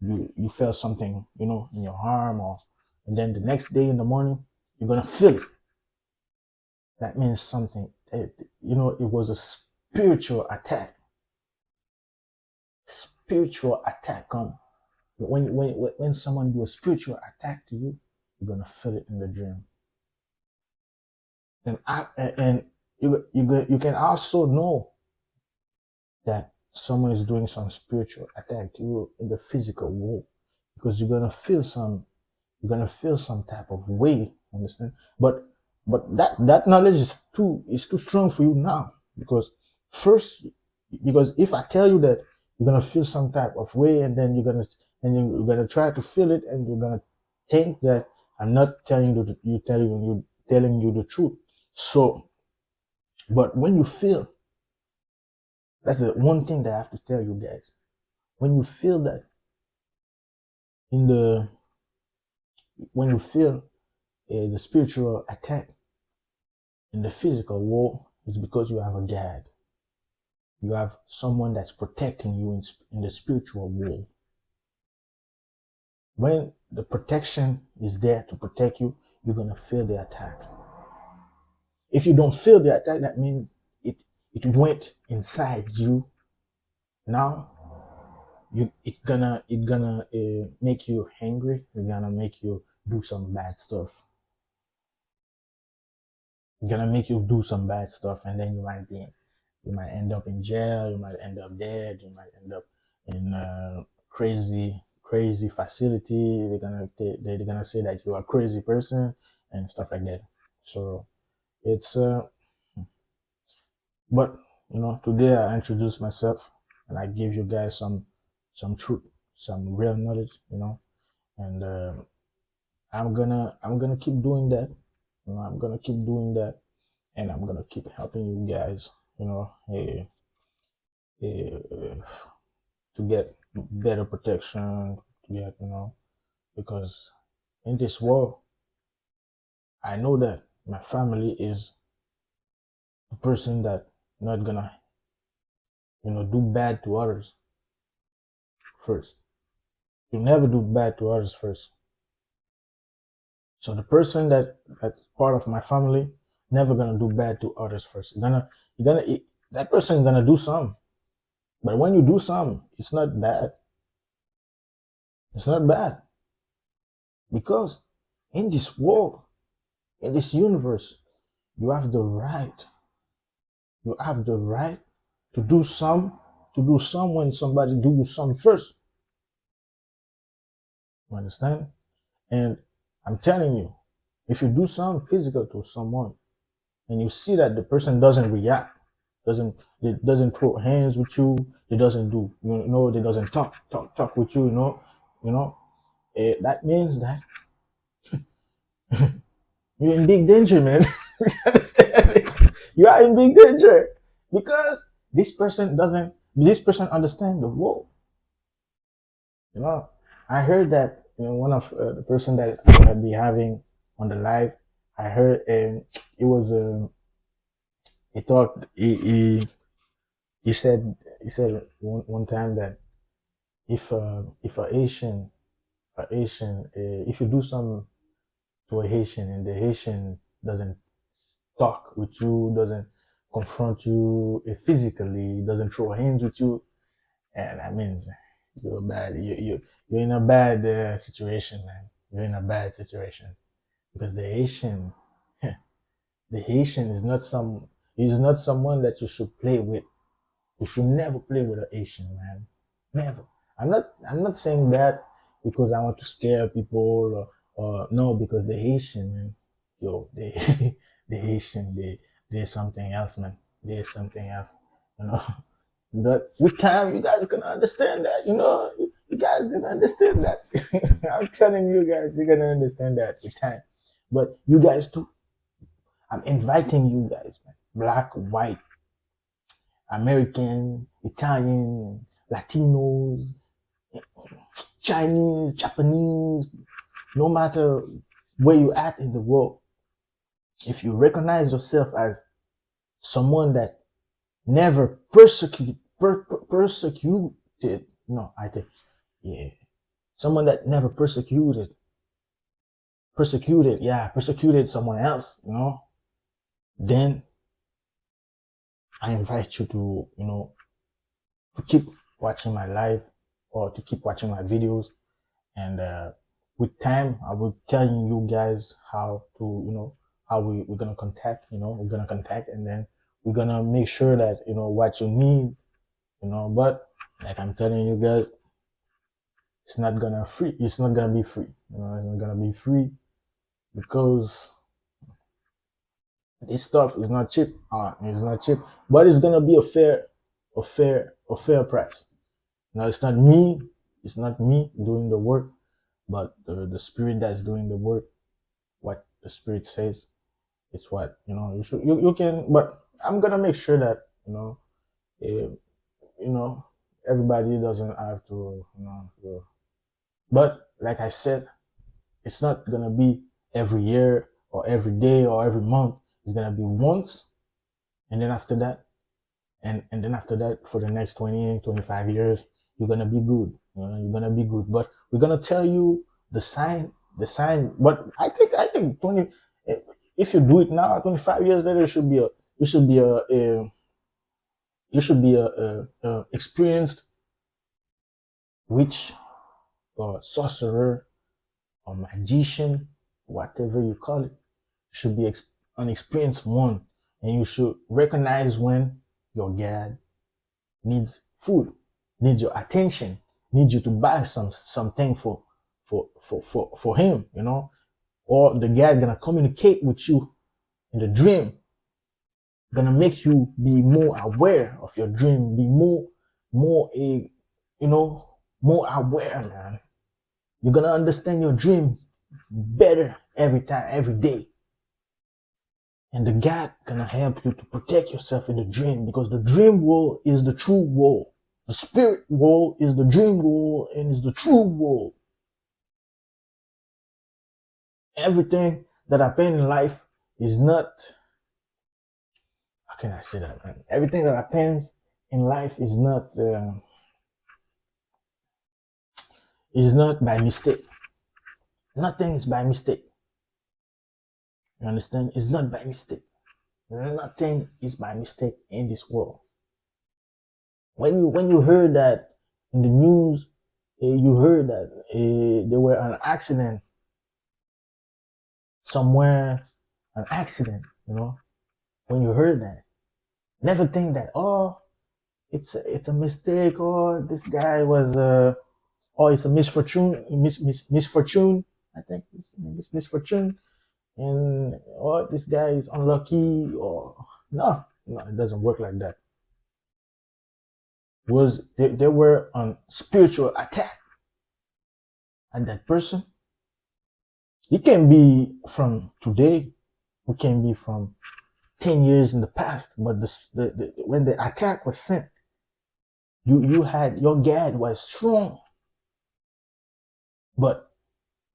you felt something, you know, in your arm, or, and then the next day in the morning you're gonna feel it. That means something, you know, it was a spiritual attack. Spiritual attack come when someone do a spiritual attack to you, you're gonna feel it in the dream. And you can also know that someone is doing some spiritual attack to you in the physical world, because you're gonna feel some type of way. Understand? But that knowledge is too strong for you now, because first, because if I tell you that you're gonna feel some type of way, and then you're gonna try to feel it, and you're gonna think that I'm not telling telling you the truth. So, but when you feel, that's the one thing that I have to tell you guys. When you feel that in the when you feel the spiritual attack in the physical world, it's because you have a God. You have someone that's protecting you in the spiritual world. When the protection is there to protect you, you're gonna feel the attack. If you don't feel the attack, that means it went inside you. Now it gonna make you angry. It's gonna make you do some bad stuff. It's gonna make you do some bad stuff, and then you might end up in jail. You might end up dead. You might end up in a crazy facility. They're gonna say that you're a crazy person and stuff like that. So it's but you know, today I introduced myself, and I give you guys some truth, some real knowledge, you know, and I'm gonna keep doing that. You know, I'm gonna keep doing that, and I'm gonna keep helping you guys, you know, to get better protection, to get, you know, because in this world, I know that my family is the person that not gonna, you know, do bad to others first. You never do bad to others first. So the person that's part of my family never gonna do bad to others first. That person gonna do some, but when you do some, it's not bad. It's not bad, because in this world, in this universe, you have the right. You have the right to do some, when somebody do you some first. You understand? And I'm telling you, if you do something physical to someone, and you see that the person doesn't react, doesn't throw hands with you, they doesn't do, you know, they doesn't talk with you, you know, that means that you're in big danger, man. You understand? You are in big danger, because this person understand the world. You know, I heard that, you know, one of the person that I'm gonna be having on the live, I heard, it was he talked he said one time that if a Haitian if you do some to a Haitian, and the Haitian doesn't talk with you, doesn't confront you physically, doesn't throw hands with you, and that means you're in a bad situation, man. You're in a bad situation, because the Haitian is not some. He's not someone that you should play with. You should never play with an Asian, man. Never. I'm not saying that because I want to scare people, or no, because the Haitian, man. Yo, they the Haitian, they're something else, man. They're something else. You know. But with time, you guys gonna understand that. You guys gonna understand that. I'm telling you guys, you're gonna understand that with time. But you guys too. I'm inviting you guys, man. Black, white, American, Italian, Latinos, Chinese, Japanese, no matter where you at in the world, if you recognize yourself as someone that never persecuted, no, I think, yeah, someone that never persecuted someone else, then I invite you to, to keep watching my live or to keep watching my videos. And with time, I will telling you guys how to, how we're gonna contact, and then we're gonna make sure that, what you need, but like I'm telling you guys, it's not gonna be free, it's not gonna be free because this stuff is not cheap. It's not cheap, but it's gonna be a fair price. Now it's not me doing the work, but the spirit that's doing the work. What the spirit says, it's what you can. But I'm gonna make sure that eh, everybody doesn't have to but like I said, it's not gonna be every year or every day or every month. It's gonna be once, and then after that, and then after that, for the next 20, 25 years, you're gonna be good. You're gonna be good. But we're gonna tell you the sign. But I think 20. If you do it now, 25 years later, you should be a experienced witch or sorcerer or magician, whatever you call it. You should be an experienced one, and you should recognize when your God needs food, needs your attention, needs you to buy something for him, or the God gonna communicate with you in the dream, gonna make you be more aware of your dream, be more more aware, man. You're gonna understand your dream better every time, every day. And the God gonna help you to protect yourself in the dream, because the dream world is the true world. The spirit world is the dream world and is the true world. Everything that happens in life is not, how can I say that, man? Everything that happens in life is not by mistake. Nothing is by mistake. You understand? It's not by mistake. Nothing is by mistake in this world. When you heard that in the news, you heard that there were an accident somewhere, when you heard that, never think that, it's a mistake, or this guy was or it's a misfortune. I think it's misfortune, and this guy is unlucky, or no, it doesn't work like that. They were on spiritual attack, and that person, it can be from today, it can be from 10 years in the past, but when the attack was sent, you had, your God was strong, but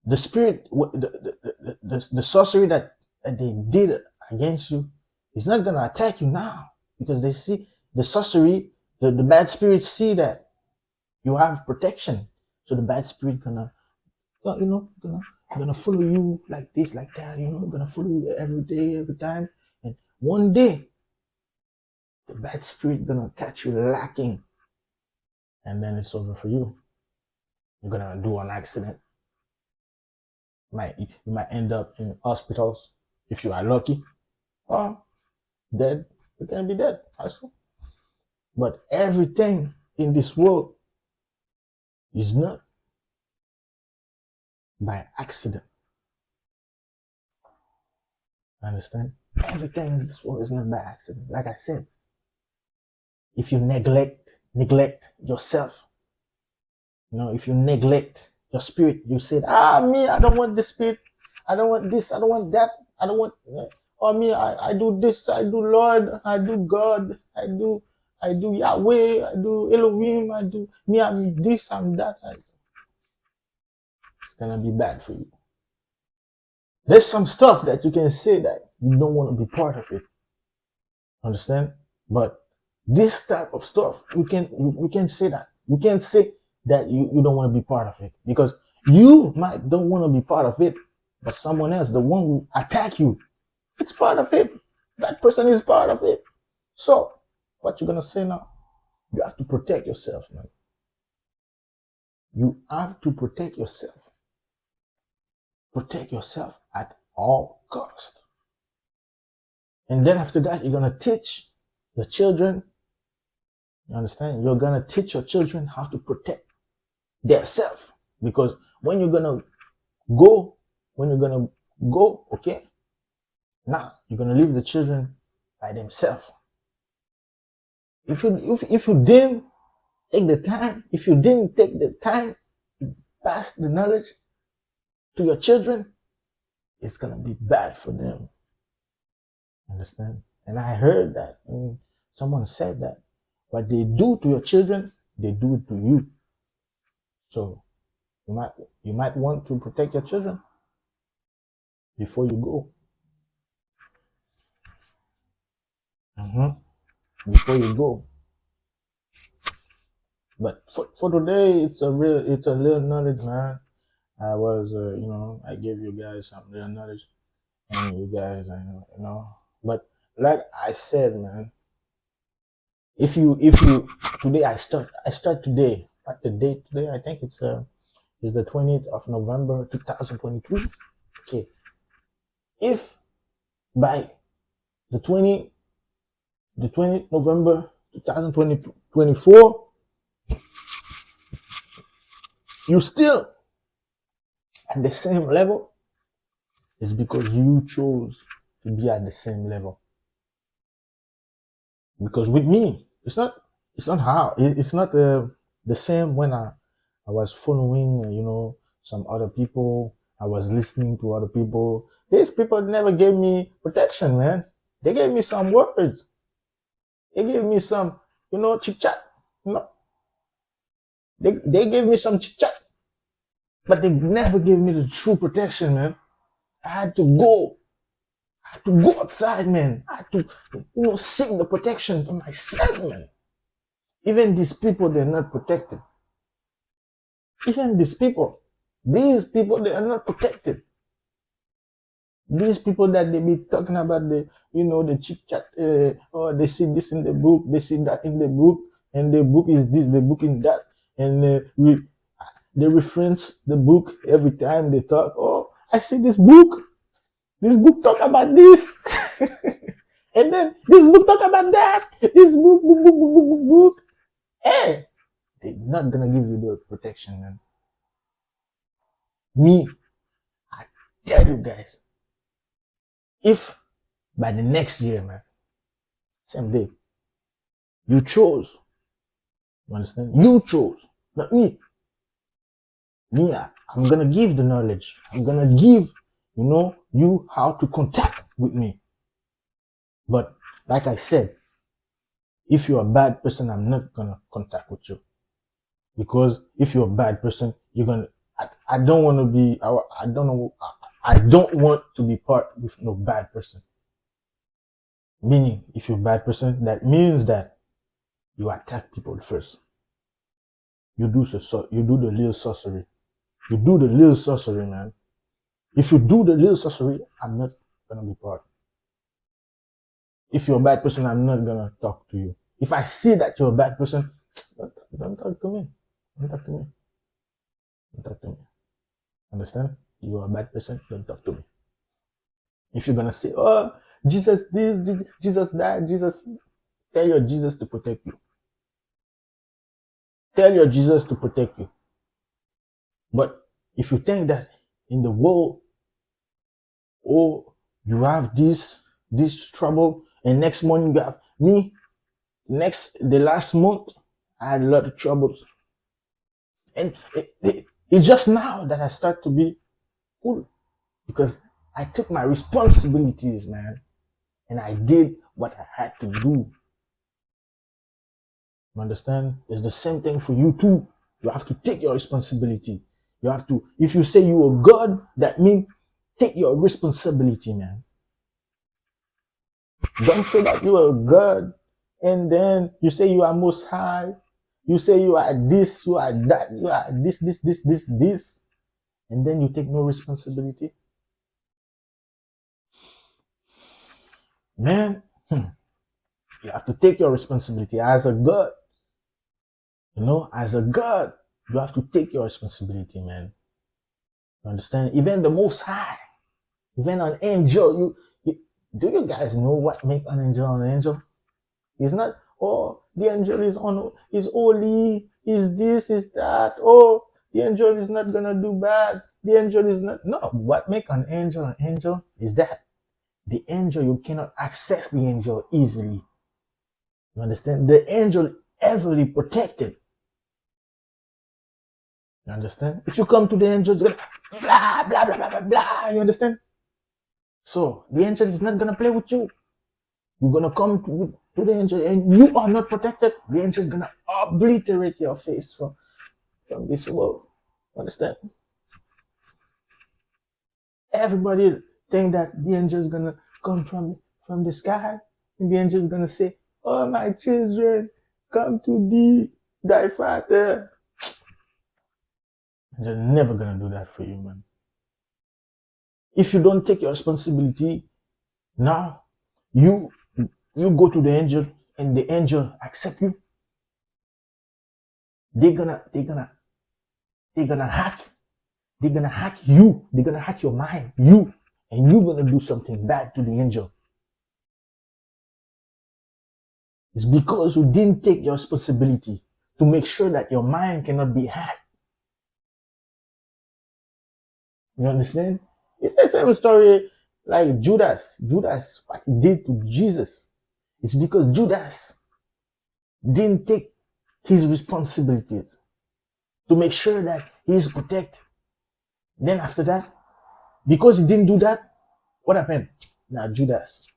the spirit, the sorcery that they did against you is not gonna attack you now, because they see the sorcery, the bad spirits see that you have protection, so the bad spirit gonna follow you like this, like that, gonna follow you every day, every time, and one day the bad spirit gonna catch you lacking, and then it's over for you. You're gonna do an accident. You might end up in hospitals if you are lucky, or dead You can be dead also. But everything in this world is not by accident. Understand? Everything in this world is not by accident. Like I said, if you neglect yourself, if you neglect your spirit, you said, me, I don't want this spirit, I don't want this, I don't want that, I don't want, or me, I do this, I do Lord, I do God, I do Yahweh, I do Elohim, I do me, I'm this, I'm that. It's gonna be bad for you. There's some stuff that you can say that you don't want to be part of it. Understand? But this type of stuff, you can say that. You can't say that you don't want to be part of it, because you might don't want to be part of it, but someone else, the one who attack you, it's part of it. That person is part of it. So what you're gonna say now? You have to protect yourself, man. You have to protect yourself. Protect yourself at all cost. And then after that, you're gonna teach your children. You understand? You're gonna teach your children how to protect themselves. Because when you're gonna go, okay, now you're gonna leave the children by themselves. If you didn't take the time, to pass the knowledge to your children, it's gonna be bad for them. Understand? And I heard that someone said that what they do to your children, they do it to you. So you might want to protect your children before you go. Before you go. But for today, it's a little knowledge, man. I was, I gave you guys some real knowledge, and you guys, But like I said, man, if you today, I start today. What the date today? I think it's the 20th of November 2023. Okay. If by the 20th November 2024, you still at the same level, it's because you chose to be at the same level. Because with me, it's not the same when I was following, some other people. I was listening to other people. These people never gave me protection, man. They gave me some words. They gave me some, chit chat. They gave me some chit chat, but they never gave me the true protection, man. I had to go outside, man. I had to, seek the protection for myself, man. Even these people, they're not protected. Even these people, they are not protected. These people that they be talking about the chit chat, they see this in the book, they see that in the book, and the book is this, the book is that, and they reference the book every time they talk. Oh, I see this book. This book talk about this, and then this book talk about that. This book. Hey, they're not gonna give you the protection, man. Me, I tell you guys, if by the next year, man, same day, you chose, you understand? You chose, not me. Me, I'm gonna give the knowledge. I'm gonna give, you how to contact with me. But like I said, if you're a bad person, I'm not gonna contact with you. Because if you're a bad person, you're gonna. I don't want to be. I don't know. I don't want to be part with no bad person. Meaning, if you're a bad person, that means that you attack people first. You do the little sorcery. You do the little sorcery, man. If you do the little sorcery, I'm not gonna be part. If you're a bad person, I'm not gonna talk to you. If I see that you're a bad person, don't talk to me. Don't talk to me. Don't talk to me. Understand? You're a bad person, don't talk to me. If you're gonna say, oh, Jesus this, Jesus that, Jesus. Tell your Jesus to protect you. Tell your Jesus to protect you. But if you think that in the world, oh, you have this trouble, and next morning you have me. The last month, I had a lot of troubles, and it's just now that I start to be cool because I took my responsibilities, man, and I did what I had to do. You understand? It's the same thing for you too. You have to take your responsibility. You have to, if you say you are God, that means take your responsibility, man. Don't say that you are God and then you say you are most high. You say you are this, you are that, you are this, and then you take no responsibility. Man, you have to take your responsibility as a God. You know, as a God, you have to take your responsibility, man. You understand? Even the Most High, even an angel, do you guys know what makes an angel an angel? It's not, oh, the angel is holy, is this, is that, oh, the angel is not gonna do bad, the angel is not, no, what makes an angel is that the angel, you cannot access the angel easily. You understand? The angel is heavily protected. You understand? If you come to the angel, it's gonna blah, blah, blah, blah, blah, blah. You understand? So the angel is not gonna play with you. You're gonna come to the angel and you are not protected. The angel is gonna obliterate your face from this world. Understand? Everybody think that the angel is gonna come from the sky and the angel is gonna say, "Oh, my children, come to thee, thy father." They're never gonna do that for you, man. If you don't take your responsibility now, you go to the angel and the angel accept you. They're gonna hack. They're gonna hack you. They're gonna hack your mind, you, and you're gonna do something bad to the angel. It's because you didn't take your responsibility to make sure that your mind cannot be hacked. You understand? It's the same story like Judas. Judas, what he did to Jesus. It's because Judas didn't take his responsibilities to make sure that he's protected. Then after that, because he didn't do that, what happened? Now Judas,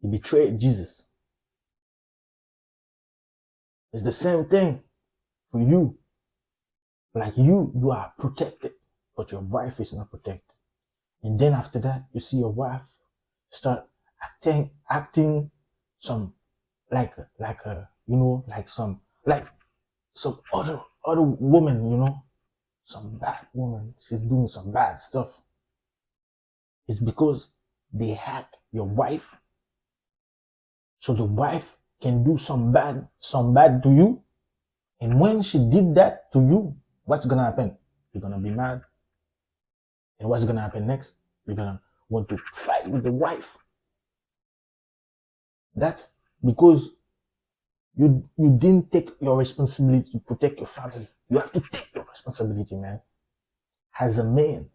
he betrayed Jesus. It's the same thing for you. Like you are protected, but your wife is not protected. And then after that, you see your wife start acting some like some other woman, you know, some bad woman. She's doing some bad stuff. It's because they hack your wife, so the wife can do some bad to you. And when she did that to you, what's gonna happen? You're gonna be mad. And what's gonna happen next? You're gonna want to fight with the wife. That's because you didn't take your responsibility to protect your family. You have to take your responsibility, man. As a man,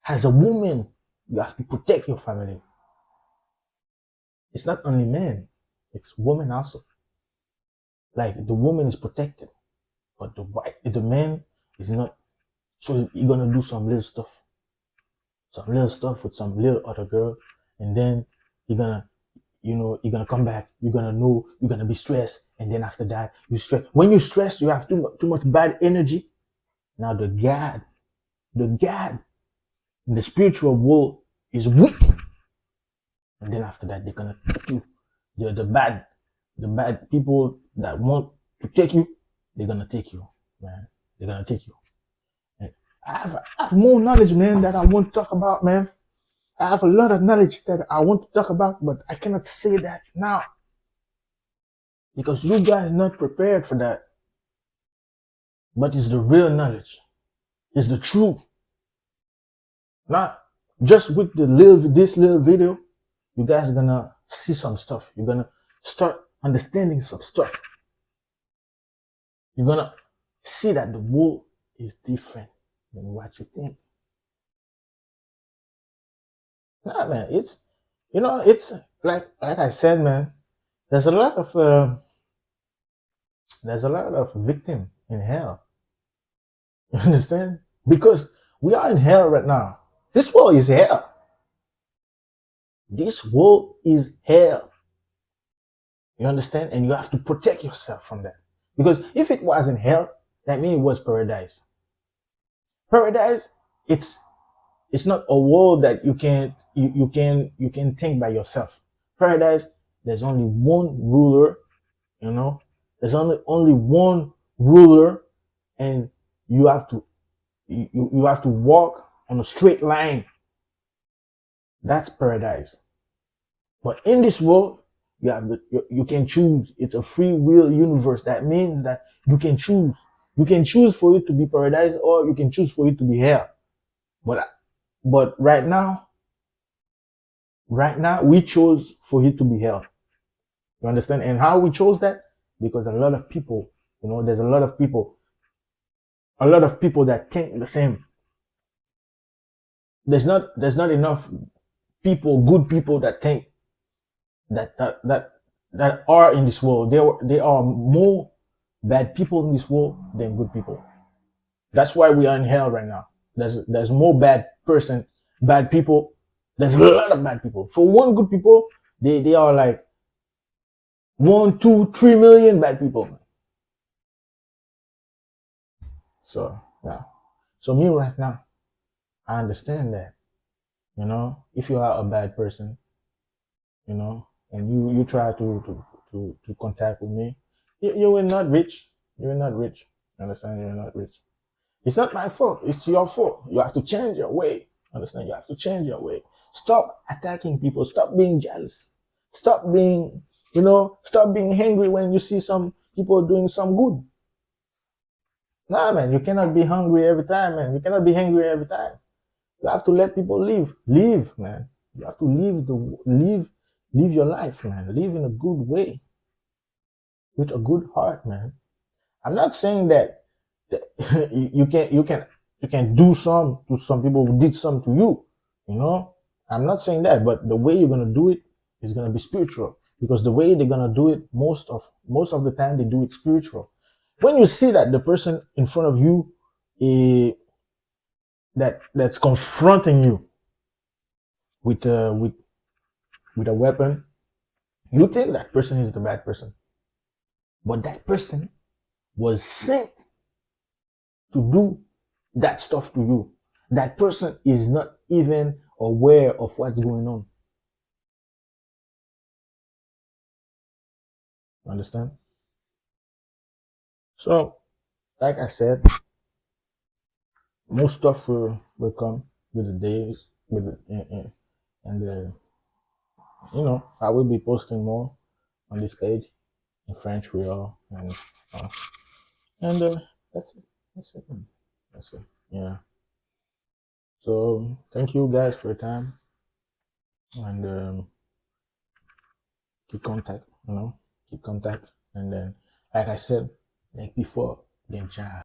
as a woman, you have to protect your family. It's not only men, it's women also. Like the woman is protected, but the man is not. So you're gonna do some little stuff with some little other girl, and then you're gonna come back. You're gonna be stressed, and then after that, you stress. When you stress, you have too much bad energy. Now the God in the spiritual world is weak, and then after that, they're gonna take you. The bad people that want to take you, they're gonna take you, man. They're gonna take you. I have more knowledge, man, that I want to talk about, man. I have a lot of knowledge that I want to talk about, but I cannot say that now. Because you guys are not prepared for that. But it's the real knowledge. It's the truth. Not just with this little video. you guys are gonna see some stuff. You're gonna start understanding some stuff. You're gonna see that the world is different than what you think. Nah, man, it's it's like I said, man. There's a lot of victim in hell. You understand? Because we are in hell right now. This world is hell. This world is hell. You understand? And you have to protect yourself from that. Because if it wasn't hell, that means it was paradise. Paradise, it's not a world that you can think by yourself. Paradise, there's only one ruler, you know. There's only one ruler, and you have to you have to walk on a straight line. That's paradise. But in this world, you can choose. It's a free will universe. That means that you can choose. You can choose for it to be paradise, or you can choose for it to be hell. But right now we chose for it to be hell. You understand? And how we chose that? Because a lot of people, there's a lot of people that think the same. There's not enough people, good people, that think that are in this world. There are more bad people in this world than good people. That's why we are in hell right now. There's more bad people. There's a lot of bad people. For one good people, they are like 1, 2, 3 million bad people. So yeah. So me right now, I understand that, if you are a bad person, and you try to contact with me, you will not reach. You will not reach. Understand? You will not reach. It's not my fault. It's your fault. You have to change your way. Understand? You have to change your way. Stop attacking people. Stop being jealous. Stop being angry when you see some people doing some good. Nah, man, you cannot be hungry every time, man. You cannot be angry every time. You have to let people live. Live, man. You have to live your life, man. Live in a good way, with a good heart, man. I'm not saying that you can do some to some people who did some to you. I'm not saying that, but the way you're gonna do it is gonna be spiritual, because the way they're gonna do it most of the time, they do it spiritual. When you see that the person in front of you that's confronting you with a weapon, you think that person is the bad person, but that person was sent to do that stuff to you. That person is not even aware of what's going on. Understand? So, like I said, most stuff will come with the days, and I will be posting more on this page in French, Creole, and that's it. That's it. Yeah. So thank you guys for your time, and keep contact. Keep contact, and then, like I said, Negpifor Gindjab.